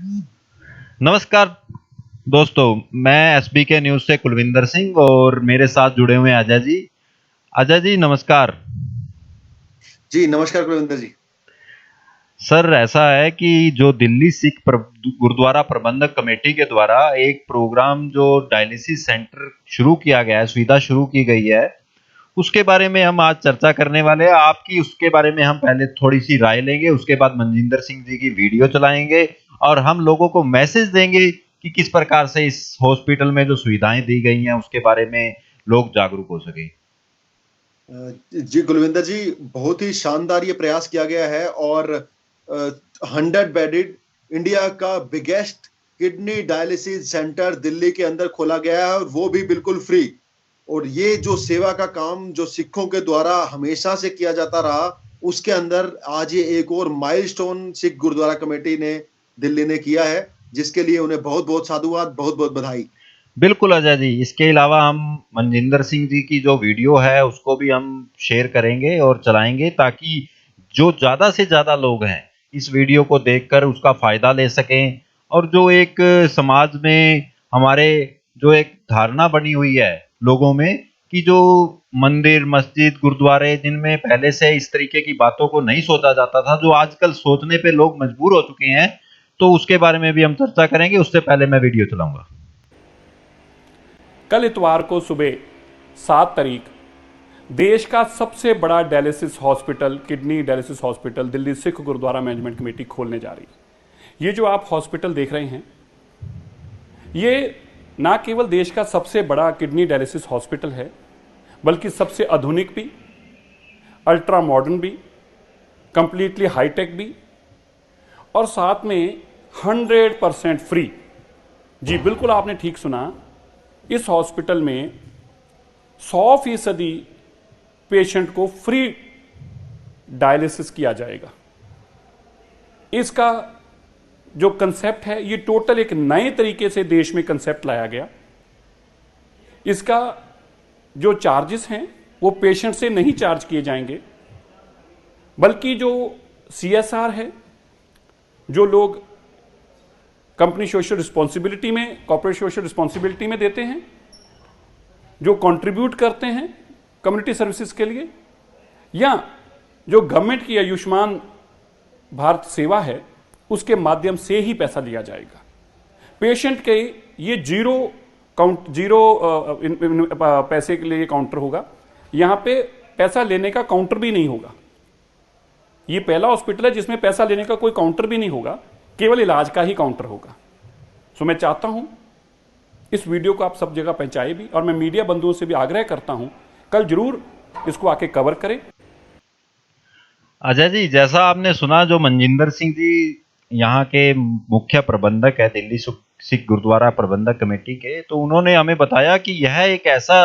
नमस्कार दोस्तों, मैं एसबी के न्यूज़ से कुलविंदर सिंह और मेरे साथ जुड़े हुए हैं अजय जी। अजय जी नमस्कार। जी, नमस्कार कुलविंदर जी। सर ऐसा है कि जो दिल्ली सिख गुरुद्वारा प्रबंधक कमेटी के द्वारा एक प्रोग्राम जो डायलिसिस सेंटर शुरू किया गया है, सुविधा शुरू की गई है, उसके बारे में हम आज चर्चा करने वाले हैं। आपकी उसके बारे में हम पहले थोड़ी सी राय लेंगे, उसके बाद मनजिंदर सिंह जी की वीडियो चलाएंगे और हम लोगों को मैसेज देंगे कि किस प्रकार से इस हॉस्पिटल में जो सुविधाएं दी गई हैं उसके बारे में लोग जागरूक हो सके। जी कुलविंदर जी, बहुत ही शानदार ये प्रयास किया गया है और 100 बेडेड इंडिया का biggest kidney dialysis centre Delhi के अंदर खोला गया है और वो भी बिल्कुल फ्री। और ये जो सेवा का काम जो सिखों के द्वारा हमेशा से किया जाता रहा, उसके अंदर आज ये एक और माइलस्टोन सिख गुरुद्वारा कमेटी ने दिल्ली ने किया है, जिसके लिए उन्हें बहुत-बहुत साधुवाद, बहुत-बहुत बधाई। बिल्कुल अजय जी, इसके अलावा हम मनजिंदर सिंह जी की जो वीडियो है उसको भी हम शेयर करेंगे और चलाएंगे ताकि जो ज़्यादा से ज़्यादा लोग हैं इस वीडियो को देखकर उसका फ़ायदा ले सकें। और जो एक समाज में हमारे जो एक धारणा बनी हुई है लोगों में कि जो मंदिर, मस्जिद, गुरुद्वारे जिनमें पहले से इस तरीके की बातों को नहीं सोचा जाता था, जो आजकल सोचने पे लोग मजबूर हो चुके हैं, तो उसके बारे में भी हम चर्चा करेंगे। उससे पहले मैं वीडियो चलाऊंगा। कल इतवार को सुबह 7 तारीख देश का सबसे बड़ा dialysis hospital, kidney dialysis hospital Delhi Sikh Gurdwara Management Committee खोलने जा रही है। ये जो आप हॉस्पिटल देख रहे हैं, ये ना केवल देश का सबसे बड़ा किडनी डायलिसिस हॉस्पिटल है, बल्कि सबसे आधुनिक भी, अल्ट्रा मॉडर्न भी, कंप्लीटली हाईटेक भी और साथ में 100% फ्री। जी बिल्कुल, आपने ठीक सुना। इस हॉस्पिटल में 100% पेशेंट को फ्री डायलिसिस किया जाएगा। इसका जो कंसेप्ट है, ये टोटल एक नए तरीके से देश में कंसेप्ट लाया गया। इसका जो चार्जेस हैं वो पेशेंट से नहीं चार्ज किए जाएंगे, बल्कि जो CSR है, जो लोग कंपनी सोशल रिस्पॉन्सिबिलिटी में, कॉर्पोरेट सोशल रिस्पॉन्सिबिलिटी में देते हैं, जो कंट्रीब्यूट करते हैं कम्युनिटी सर्विसेज के लिए, या जो गवर्नमेंट की आयुष्मान भारत सेवा है उसके माध्यम से ही पैसा दिया जाएगा। पेशेंट के ये जीरो पैसे के लिए काउंटर होगा। यहां पे पैसा लेने का काउंटर भी नहीं होगा। ये पहला हॉस्पिटल है जिसमें पैसा लेने का कोई काउंटर भी नहीं होगा, केवल इलाज का ही काउंटर होगा। सो मैं चाहता हूं इस वीडियो को आप सब जगह पहुंचाए भी, और मैं मीडिया बंधुओं से भी आग्रह करता हूं कल जरूर इसको आके कवर करें। अजय जी, जैसा आपने सुना, जो मनजिंदर सिंह जी यहाँ के मुख्य प्रबंधक है दिल्ली सिख गुरुद्वारा प्रबंधक कमेटी के, तो उन्होंने हमें बताया कि यह एक ऐसा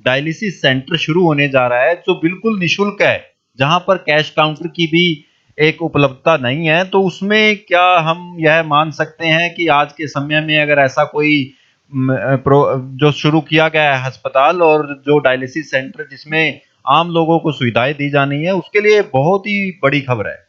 डायलिसिस सेंटर शुरू होने जा रहा है जो बिल्कुल निशुल्क है, जहाँ पर कैश काउंटर की भी एक उपलब्धता नहीं है। तो उसमें क्या हम यह मान सकते हैं कि आज के समय में अगर ऐसा कोई जो शुरू किया गया है अस्पताल और जो डायलिसिस सेंटर जिसमें आम लोगों को सुविधाएं दी जानी है, उसके लिए बहुत ही बड़ी खबर है।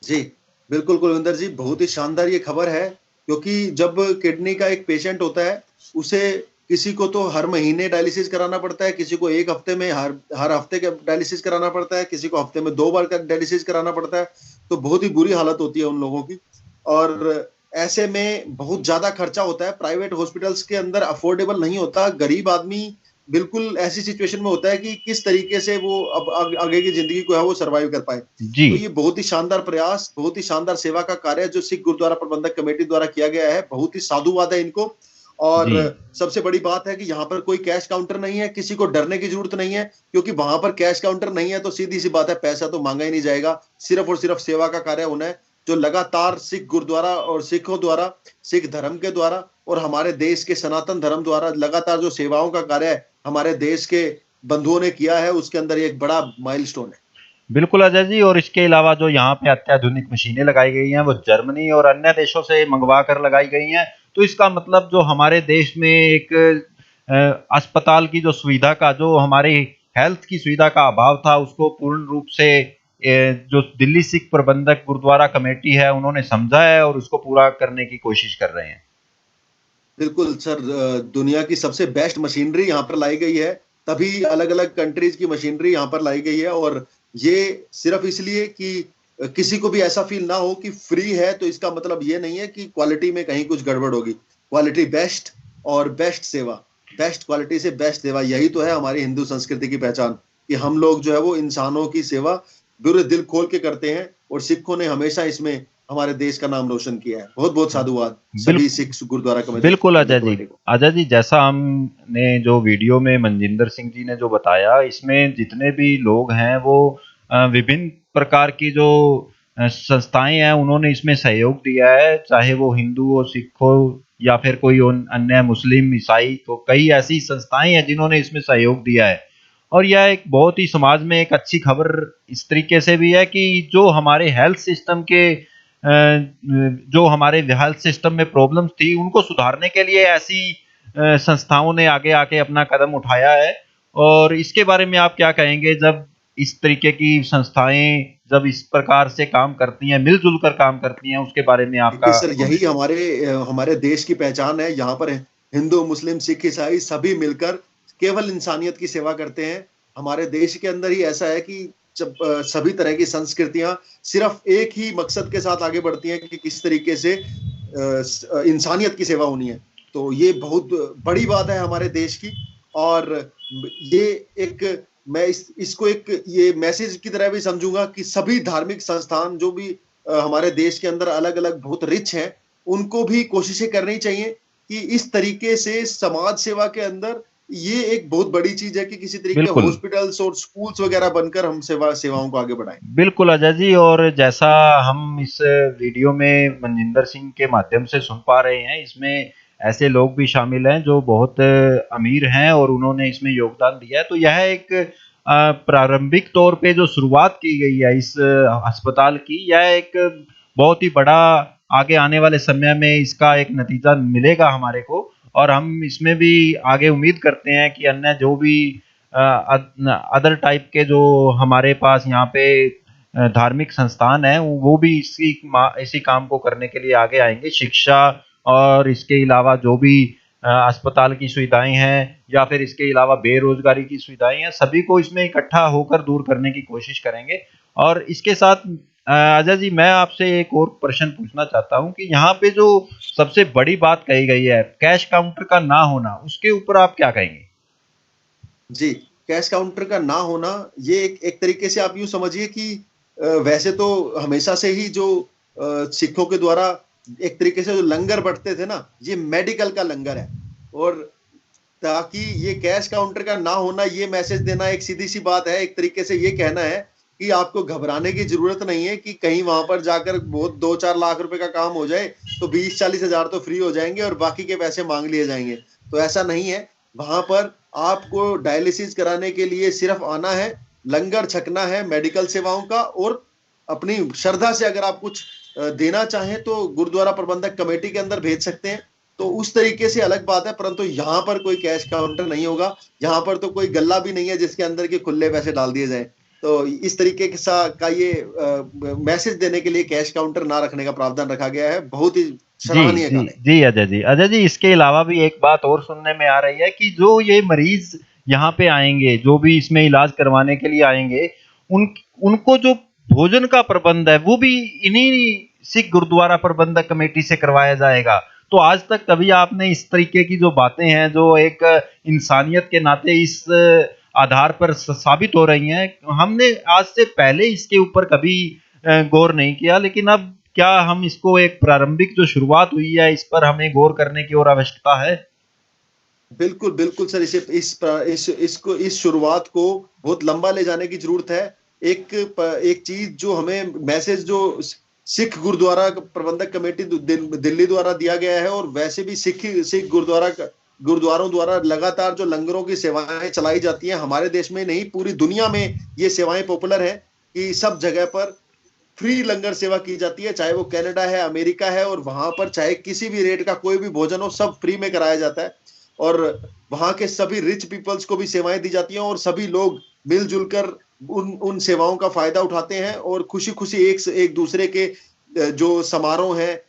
जी, बिल्कुल कुलविंदर जी, बहुत ही शानदार ये खबर है, क्योंकि जब किडनी का एक पेशेंट होता है, उसे किसी को तो हर महीने डायलिसिस कराना पड़ता है, किसी को 1 हफ्ते में हर हफ्ते का डायलिसिस कराना पड़ता है, किसी को हफ्ते में 2 बार का डायलिसिस कराना पड़ता है, तो बहुत ही बुरी हालत होती है उन लोगों की। और ऐसे में बहुत ज़्यादा खर्चा होता है, प्राइवेट हॉस्पिटल्स के अंदर अफोर्डेबल नहीं होता, गरीब आदमी बिल्कुल ऐसी सिचुएशन में होता है कि किस तरीके से वो अब आगे की ज़िंदगी को है वो सर्वाइव कर पाए। जी। तो ये बहुत ही शानदार प्रयास, बहुत ही शानदार सेवा का कार्य जो सिख गुरुद्वारा प्रबंधक कमेटी द्वारा किया गया है, बहुत ही साधुवाद है इनको। और जी। सबसे बड़ी बात है कि यहाँ पर कोई कैश काउंटर नहीं है, किसी को डरने की जरूरत नहीं है, क्योंकि वहां पर कैश काउंटर नहीं है तो सीधी सी बात है, पैसा तो मांगा ही नहीं जाएगा। सिर्फ और सिर्फ सेवा का कार्य होना है, जो लगातार सिख गुरुद्वारा और सिखों द्वारा, सिख धर्म के द्वारा और हमारे देश के सनातन धर्म द्वारा लगातार जो सेवाओं का कार्य हमारे देश के बंधुओं ने किया है, उसके अंदर एक बड़ा माइलस्टोन है। बिल्कुल अजय जी, और इसके अलावा जो यहाँ पे अत्याधुनिक मशीनें लगाई गई हैं वो जर्मनी और अन्य देशों से मंगवा कर लगाई गई हैं। तो इसका मतलब जो हमारे देश में एक अस्पताल की जो सुविधा का, जो हमारी हेल्थ की सुविधा का अभाव था, उसको पूर्ण रूप से जो दिल्ली सिख प्रबंधक गुरुद्वारा कमेटी है उन्होंने समझा है और उसको पूरा करने की कोशिश कर रहे हैं। बिल्कुल सर, दुनिया की सबसे बेस्ट मशीनरी यहाँ पर लाई गई है, तभी अलग-अलग कंट्रीज की मशीनरी यहाँ पर लाई गई है, और ये सिर्फ इसलिए कि किसी को भी ऐसा फील ना हो कि फ्री है तो इसका मतलब ये नहीं है कि क्वालिटी में कहीं कुछ गड़बड़ होगी। क्वालिटी बेस्ट और बेस्ट सेवा, बेस्ट क्वालिटी से बेस्ट सेवा, यही तो है हमारी हिंदू संस्कृति की पहचान, कि हम लोग जो है वो इंसानों की सेवा पूरे दिल खोल के करते हैं, और सिखों ने हमेशा इसमें हमारे देश का नाम रोशन किया है। बहुत-बहुत साधुवाद सभी सिख गुरुद्वारा कमेटी बिल्कुल अजय जी। कमेटी को। अजय जी, जैसा हमने जो वीडियो में मनजिंदर सिंह जी ने जो बताया, इसमें जितने भी लोग हैं वो विभिन्न प्रकार की जो संस्थाएं हैं उन्होंने इसमें सहयोग दिया है, चाहे वो हिंदू हो, सिख हो या फिर कोई अन्य मुस्लिम, ईसाई, तो कई ऐसी संस्थाएं हैं जिन्होंने इसमें सहयोग दिया है। और यह एक बहुत ही समाज में एक अच्छी खबर इस तरीके से भी है कि जो हमारे हेल्थ सिस्टम के जो हमारे हेल्थ सिस्टम में प्रॉब्लम्स थी उनको सुधारने के लिए ऐसी संस्थाओं ने आगे आके अपना कदम उठाया है। और इसके बारे में आप क्या कहेंगे, जब इस तरीके की संस्थाएं जब इस प्रकार से काम करती हैं, मिलजुल कर काम करती हैं, उसके बारे में देखिए आपका सर, यही हमारे देश की पहचान है। यहाँ पर हिंदू, मुस्लिम, सिख, ईसाई सभी मिलकर केवल इंसानियत की सेवा करते हैं। हमारे देश के अंदर ही ऐसा है कि जब सभी तरह की संस्कृतियां सिर्फ एक ही मकसद के साथ आगे बढ़ती हैं कि किस तरीके से इंसानियत की सेवा होनी है। तो ये बहुत बड़ी बात है हमारे देश की, और ये एक मैं इसको एक ये मैसेज की तरह भी समझूंगा कि सभी धार्मिक संस्थान जो भी हमारे देश के अंदर अलग-अलग बहुत रिच हैं, उनको भी कोशिशें करनी चाहिए कि इस तरीके से समाज सेवा के अंदर ये एक बहुत बड़ी चीज है कि किसी तरीके के बिल्कुल हॉस्पिटल्स और स्कूल्स वगैरह बनकर हम सेवाओं को आगे बढ़ाएं। बिल्कुल अजय जी। और जैसा हम इस वीडियो में मनजिंदर सिंह के माध्यम से सुन पा रहे हैं, इसमें ऐसे लोग भी शामिल हैं जो बहुत अमीर हैं और उन्होंने इसमें योगदान दिया है। तो यह एक प्रारंभिक तौर पे जो शुरुआत की गई है इस अस्पताल की, यह एक बहुत ही बड़ा आगे आने वाले समय में इसका एक नतीजा मिलेगा हमारे को। और हम इसमें भी आगे उम्मीद करते हैं कि अन्य जो भी अदर टाइप के जो हमारे पास यहाँ पे धार्मिक संस्थान है वो भी इसी काम को करने के लिए आगे आएंगे। शिक्षा और इसके अलावा जो भी अस्पताल की सुविधाएं हैं या फिर इसके अलावा बेरोजगारी की सुविधाएं हैं, सभी को इसमें इकट्ठा होकर दूर करने की कोशिश करेंगे। और इसके साथ अजय जी, मैं आपसे एक और प्रश्न पूछना चाहता हूं कि यहाँ पे जो सबसे बड़ी बात कही गई है कैश काउंटर का ना होना, उसके ऊपर आप क्या कहेंगे? जी, कैश काउंटर का ना होना, ये एक तरीके से आप यूँ समझिए कि वैसे तो हमेशा से ही जो सिखों के द्वारा एक तरीके से जो लंगर बँटते थे ना, ये मेडिकल का लंगर है। और ताकि ये कैश काउंटर का ना होना, ये मैसेज देना एक सीधी-सी बात है। एक तरीके से ये कहना है कि आपको घबराने की ज़रूरत नहीं है कि कहीं वहाँ पर जाकर बहुत 2-4 लाख रुपए का काम हो जाए, तो 20-40 हज़ार तो फ्री हो जाएँगे और बाकी के पैसे माँग लिए जाएँगे। तो ऐसा नहीं है। वहाँ पर आपको डायलिसिस कराने के लिए सिर्फ आना है, लंगर छकना है मेडिकल सेवाओं का, और अपनी श्रद्धा से अगर आप कुछ देना चाहें तो गुरुद्वारा प्रबंधक कमेटी के अंदर भेज सकते हैं। तो उस तरीके से अलग बात है, परंतु यहाँ पर कोई कैश काउंटर नहीं होगा। यहाँ पर तो कोई गल्ला भी नहीं है जिसके अंदर के खुले पैसे डाल दिए जाएँ। तो इस तरीके का ये मैसेज देने के लिए कैश काउंटर ना रखने का प्रावधान रखा गया है। बहुत ही सराहनीय कार्य है। जी अजय जी। अजय जी, इसके अलावा भी एक बात और सुनने में आ रही है कि जो ये मरीज यहाँ पे आएंगे, जो भी इसमें इलाज करवाने के लिए आएंगे, उनको जो भोजन का प्रबंध है वो भी इन्हीं सिख गुरुद्वारा प्रबंधक कमेटी से करवाया जाएगा। तो आज तक कभी आपने इस तरीके की जो बातें हैं जो एक इंसानियत के नाते इस आधार पर साबित हो रही हैं, हमने आज से पहले इसके ऊपर कभी गौर नहीं किया, लेकिन अब क्या हम इसको एक प्रारंभिक जो शुरुआत हुई है इस पर हमें गौर करने की और आवश्यकता है? बिल्कुल, बिल्कुल सर, इस शुरुआत को बहुत लंबा ले जाने की ज़रूरत है। एक चीज़ जो हमें मैसेज जो सिख गुरुद्वारा प्रबंधक कमेटी दिल्ली द्वारा दिया गया है, और वैसे भी सिख गुरुद्वारों द्वारा लगातार जो लंगरों की सेवाएं चलाई जाती हैं, हमारे देश में नहीं पूरी दुनिया में ये सेवाएं पॉपुलर हैं कि सब जगह पर फ्री लंगर सेवा की जाती है, चाहे वो कनाडा है, अमेरिका है, और वहां पर चाहे किसी भी रेट का कोई भी भोजन हो, सब फ्री में कराया जाता है। और वहां के सभी रिच पीपल्स को भी सेवाएं दी जाती हैं, और सभी लोग मिलजुल कर उन उन सेवाओं का फायदा उठाते हैं और खुशी-खुशी एक दूसरे के जो समारोह हैं,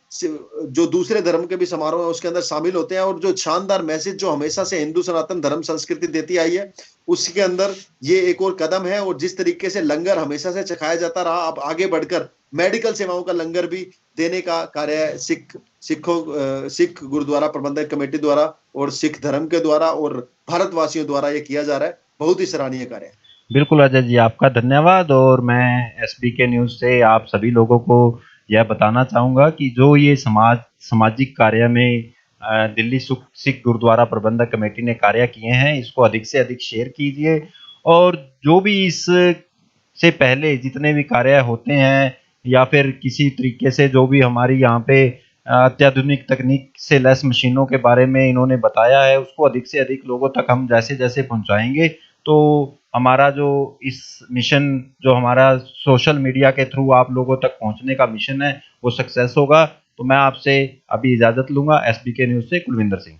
जो दूसरे धर्म के भी समारोह हैं, उसके अंदर शामिल होते हैं और जो शानदार मैसेज जो हमेशा से हिंदू सनातन धर्म संस्कृति देती आई है, उसके अंदर ये एक और कदम है। और जिस तरीके से लंगर हमेशा से चखाया जाता रहा, अब आगे बढ़कर मेडिकल सेवाओं का लंगर भी देने का कार्य सिख गुरुद्वारा प्रबंधक कमेटी द्वारा और सिख धर्म के द्वारा और भारतवासियों द्वारा ये किया जा रहा है। बहुत ही सराहनीय कार्य है। बिल्कुल अजय जी, आपका धन्यवाद। और मैं एसबीके न्यूज़ से आप सभी लोगों को यह बताना चाहूँगा कि जो ये सामाजिक कार्य में दिल्ली सिख गुरुद्वारा प्रबंधक कमेटी ने कार्य किए हैं, इसको अधिक से अधिक शेयर कीजिए। और जो भी इस से पहले जितने भी कार्य होते हैं या फिर किसी तरीके से जो भी हमारी यहाँ पे अत्याधुनिक तकनीक से लैस मशीनों के बारे में इन्होंने बताया है, उसको अधिक से अधिक लोगों तक हम जैसे-जैसे पहुँचाएँगे, तो हमारा जो इस मिशन जो हमारा सोशल मीडिया के थ्रू आप लोगों तक पहुँचने का मिशन है, वो सक्सेस होगा। तो मैं आपसे अभी इजाज़त लूँगा। एसबीके न्यूज़ से कुलविंदर सिंह।